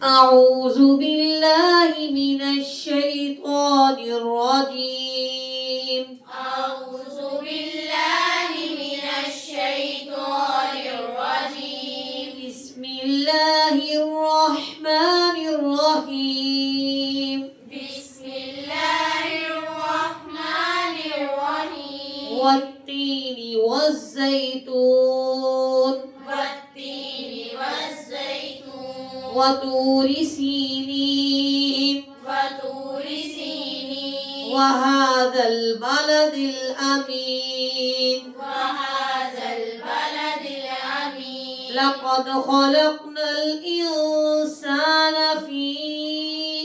أعوذ بالله من الشيطان الرجيم. أعوذ بالله من الشيطان الرجيم. بسم الله الرحمن الرحيم. بسم الله الرحمن الرحيم. والتين والزيتون والتين والزيتون وطور سينين وطور سينين وهذا البلد الأمين. وهذا البلد الأمين. لقد خلقنا الإنسان في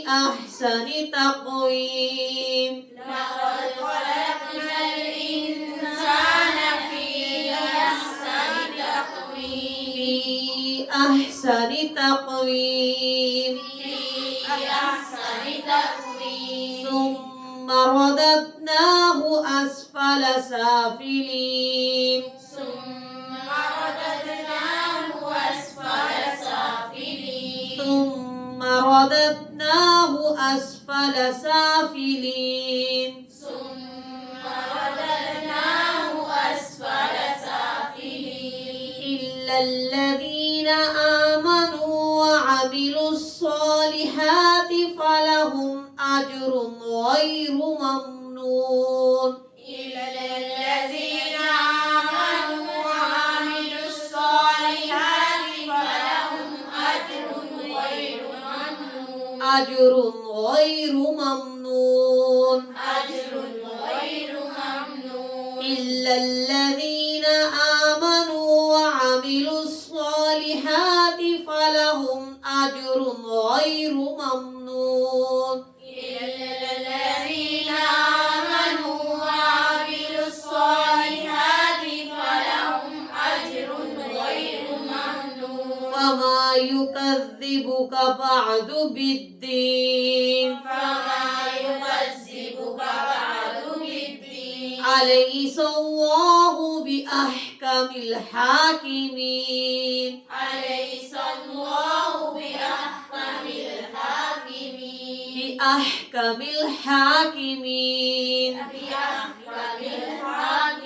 أحسن تقويم. لقد خلقنا الإنسان في أحسن تقويم. في أحسن تقويم. في أحسن تقويم. ثم رددناه أسفل سافلين. ثم رددناه أسفل سافلين. ثم رددناه أسفل سافلين. ثم رددناه أسفل سافلين. إلا الذين آمنوا وعملوا الصالحات فلهم أجر غير ممنون. إلا الذين آمنوا وعملوا الصالحات فلهم أجر غير ممنون. أجر غير ممنون. أجر غير ممنون. إلا الذين آمنوا وعملوا الصالحات فلهم أجر غير ممنون. إلا الذين آمنوا وعملوا الصالحات فلهم أجر غير ممنون. فما يكذبك بعد بالدين. فما يكذبك بعد بالدين. أليس الله بأحكم الحاكمين. أليس الله بأحكم الحاكمين. بأحكم الحاكمين. بأحكم الحاكمين.